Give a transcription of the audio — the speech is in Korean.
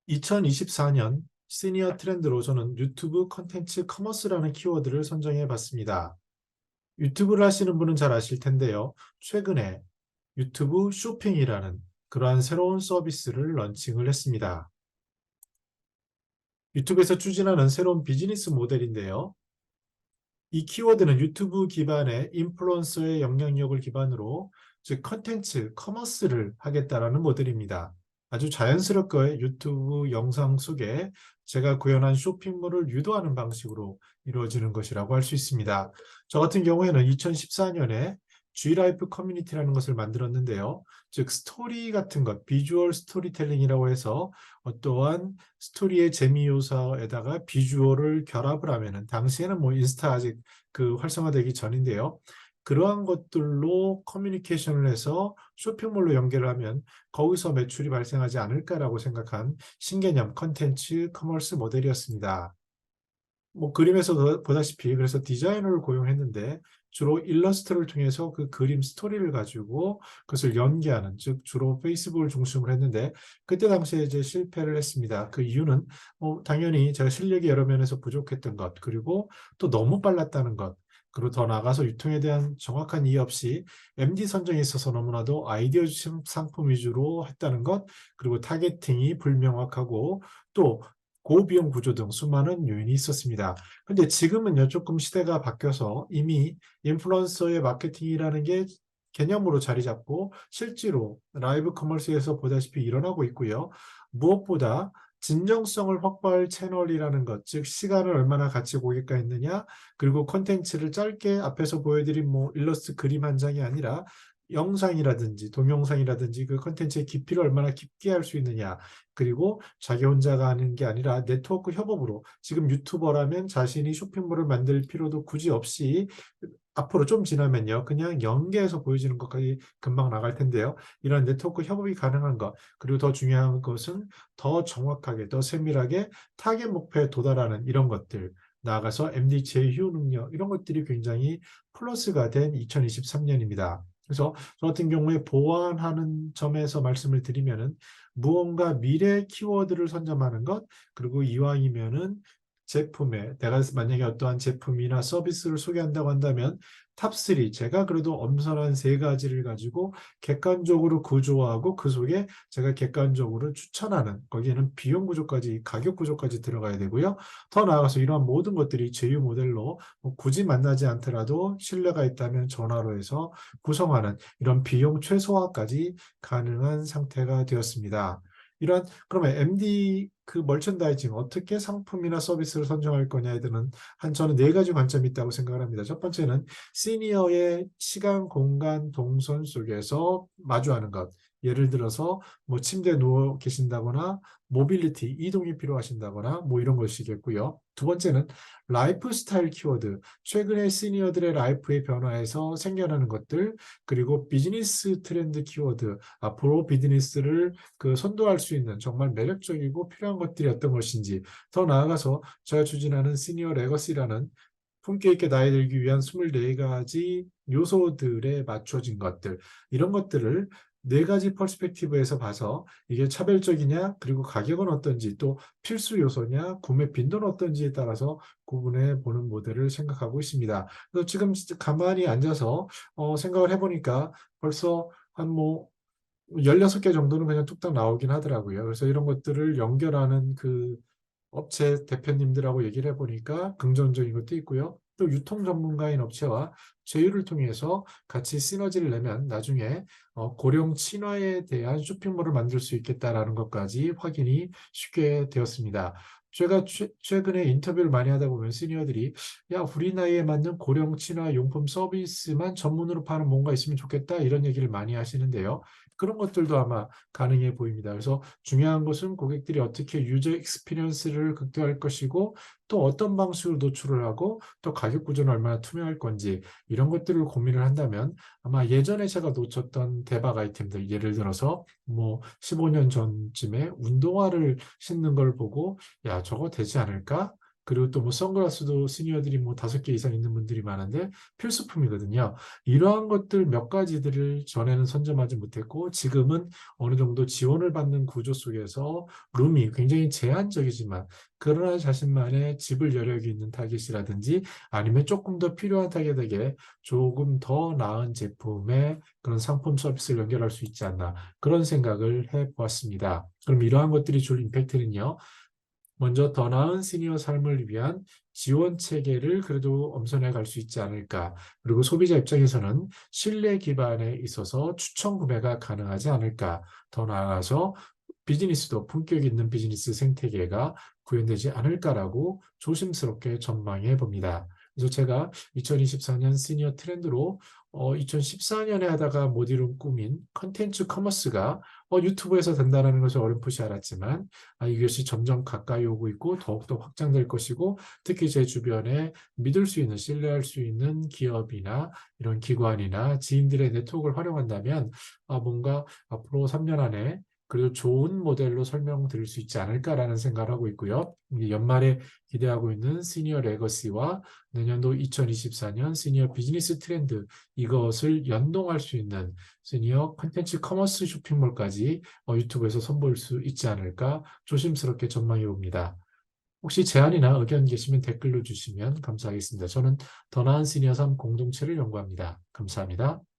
2024년 시니어 트렌드로 저는 유튜브 컨텐츠 커머스라는 키워드를 선정해 봤습니다. 유튜브를 하시는 분은 잘 아실 텐데요. 최근에 유튜브 쇼핑이라는 그러한 새로운 서비스를 런칭을 했습니다. 유튜브에서 추진하는 새로운 비즈니스 모델인데요. 이 키워드는 유튜브 기반의 인플루언서의 영향력을 기반으로 즉 컨텐츠, 커머스를 하겠다라는 모델입니다. 아주 자연스럽게 유튜브 영상 속에 제가 구현한 쇼핑몰을 유도하는 방식으로 이루어지는 것이라고 할 수 있습니다. 저 같은 경우에는 2014년에 G라이프 커뮤니티라는 것을 만들었는데요. 즉 스토리 같은 것, 비주얼 스토리텔링이라고 해서 어떠한 스토리의 재미 요소에다가 비주얼을 결합을 하면은 당시에는 뭐 인스타 아직 활성화되기 전인데요. 그러한 것들로 커뮤니케이션을 해서 쇼핑몰로 연결을 하면 거기서 매출이 발생하지 않을까라고 생각한 신개념 컨텐츠 커머스 모델이었습니다. 뭐 그림에서 보다시피 그래서 디자이너를 고용했는데 주로 일러스트를 통해서 그 그림 스토리를 가지고 그것을 연기하는 즉 주로 페이스북을 중심으로 했는데 그때 당시에 이제 실패를 했습니다. 그 이유는 당연히 제가 실력이 여러 면에서 부족했던 것 그리고 또 너무 빨랐다는 것 그리고 더 나아가서 유통에 대한 정확한 이해 없이 MD 선정에 있어서 너무나도 아이디어 중심 상품 위주로 했다는 것 그리고 타겟팅이 불명확하고 또 고비용 구조 등 수많은 요인이 있었습니다. 근데 지금은요, 조금 시대가 바뀌어서 이미 인플루언서의 마케팅이라는 게 개념으로 자리 잡고 실제로 라이브 커머스에서 보다시피 일어나고 있고요. 무엇보다 진정성을 확보할 채널이라는 것, 즉 시간을 얼마나 같이 고객과 있느냐, 그리고 콘텐츠를 짧게 앞에서 보여드린 뭐 일러스트 그림 한 장이 아니라 영상이라든지 동영상이라든지 그 콘텐츠의 깊이를 얼마나 깊게 할 수 있느냐, 그리고 자기 혼자가 하는 게 아니라 네트워크 협업으로 지금 유튜버라면 자신이 쇼핑몰을 만들 필요도 굳이 없이 앞으로 좀 지나면요. 그냥 연계해서 보여지는 것까지 금방 나갈 텐데요. 이런 네트워크 협업이 가능한 것, 그리고 더 중요한 것은 더 정확하게, 더 세밀하게 타겟 목표에 도달하는 이런 것들, 나아가서 MD 제휴 능력, 이런 것들이 굉장히 플러스가 된 2023년입니다. 그래서 저 같은 경우에 보완하는 점에서 말씀을 드리면은 무언가 미래 키워드를 선점하는 것, 그리고 이왕이면은 제품에 내가 만약에 어떠한 제품이나 서비스를 소개한다고 한다면 탑3 제가 그래도 엄선한 세 가지를 가지고 객관적으로 구조화하고 그 속에 제가 객관적으로 추천하는 거기에는 비용 구조까지 가격 구조까지 들어가야 되고요. 더 나아가서 이러한 모든 것들이 제휴 모델로 뭐 굳이 만나지 않더라도 신뢰가 있다면 전화로 해서 구성하는 이런 비용 최소화까지 가능한 상태가 되었습니다. 이런 그러면 MD 그 멀천다이징 어떻게 상품이나 서비스를 선정할 거냐에 대한 저는 네 가지 관점이 있다고 생각을 합니다. 첫 번째는 시니어의 시간, 공간, 동선 속에서 마주하는 것. 예를 들어서 뭐 침대에 누워 계신다거나 모빌리티, 이동이 필요하신다거나 뭐 이런 것이겠고요. 두 번째는 라이프 스타일 키워드, 최근에 시니어들의 라이프의 변화에서 생겨나는 것들, 그리고 비즈니스 트렌드 키워드, 앞으로 비즈니스를 선도할 수 있는 정말 매력적이고 필요한 것들이 어떤 것인지, 더 나아가서 제가 추진하는 시니어 레거시라는 품격 있게 나이 들기 위한 24가지 요소들에 맞춰진 것들, 이런 것들을 네 가지 퍼스펙티브에서 봐서 이게 차별적이냐, 그리고 가격은 어떤지, 또 필수 요소냐, 구매 빈도는 어떤지에 따라서 구분해 보는 모델을 생각하고 있습니다. 그래서 지금 가만히 앉아서 생각을 해보니까 벌써 한 뭐 16개 정도는 그냥 뚝딱 나오긴 하더라고요. 그래서 이런 것들을 연결하는 업체 대표님들하고 얘기를 해보니까 긍정적인 것도 있고요. 또 유통 전문가인 업체와 제휴를 통해서 같이 시너지를 내면 나중에 고령 친화에 대한 쇼핑몰을 만들 수 있겠다라는 것까지 확인이 쉽게 되었습니다. 제가 최근에 인터뷰를 많이 하다 보면 시니어들이 야, 우리 나이에 맞는 고령 친화 용품 서비스만 전문으로 파는 뭔가 있으면 좋겠다 이런 얘기를 많이 하시는데요. 그런 것들도 아마 가능해 보입니다. 그래서 중요한 것은 고객들이 어떻게 유저 익스피리언스를 극대화할 것이고 또 어떤 방식으로 노출을 하고 또 가격 구조는 얼마나 투명할 건지 이런 것들을 고민을 한다면 아마 예전에 제가 놓쳤던 대박 아이템들 예를 들어서 뭐 15년 전쯤에 운동화를 신는 걸 보고 야 저거 되지 않을까? 그리고 또 뭐 선글라스도 시니어들이 뭐 5개 이상 있는 분들이 많은데 필수품이거든요. 이러한 것들 몇 가지들을 전에는 선점하지 못했고 지금은 어느 정도 지원을 받는 구조 속에서 룸이 굉장히 제한적이지만 그러나 자신만의 집을 여력이 있는 타깃이라든지 아니면 조금 더 필요한 타깃에게 조금 더 나은 제품의 그런 상품 서비스를 연결할 수 있지 않나 그런 생각을 해보았습니다. 그럼 이러한 것들이 줄 임팩트는요. 먼저 더 나은 시니어 삶을 위한 지원 체계를 그래도 엄선해 갈 수 있지 않을까. 그리고 소비자 입장에서는 신뢰 기반에 있어서 추천 구매가 가능하지 않을까. 더 나아가서 비즈니스도 품격 있는 비즈니스 생태계가 구현되지 않을까라고 조심스럽게 전망해 봅니다. 그래서 제가 2024년 시니어 트렌드로 2014년에 하다가 못 이룬 꿈인 컨텐츠 커머스가 유튜브에서 된다는 것을 어렴풋이 알았지만 이것이 점점 가까이 오고 있고 더욱더 확장될 것이고 특히 제 주변에 믿을 수 있는 신뢰할 수 있는 기업이나 이런 기관이나 지인들의 네트워크를 활용한다면 뭔가 앞으로 3년 안에 그래도 좋은 모델로 설명드릴 수 있지 않을까라는 생각을 하고 있고요. 연말에 기대하고 있는 시니어 레거시와 내년도 2024년 시니어 비즈니스 트렌드 이것을 연동할 수 있는 시니어 컨텐츠 커머스 쇼핑몰까지 유튜브에서 선보일 수 있지 않을까 조심스럽게 전망해 봅니다. 혹시 제안이나 의견 계시면 댓글로 주시면 감사하겠습니다. 저는 더 나은 시니어 삶 공동체를 연구합니다. 감사합니다.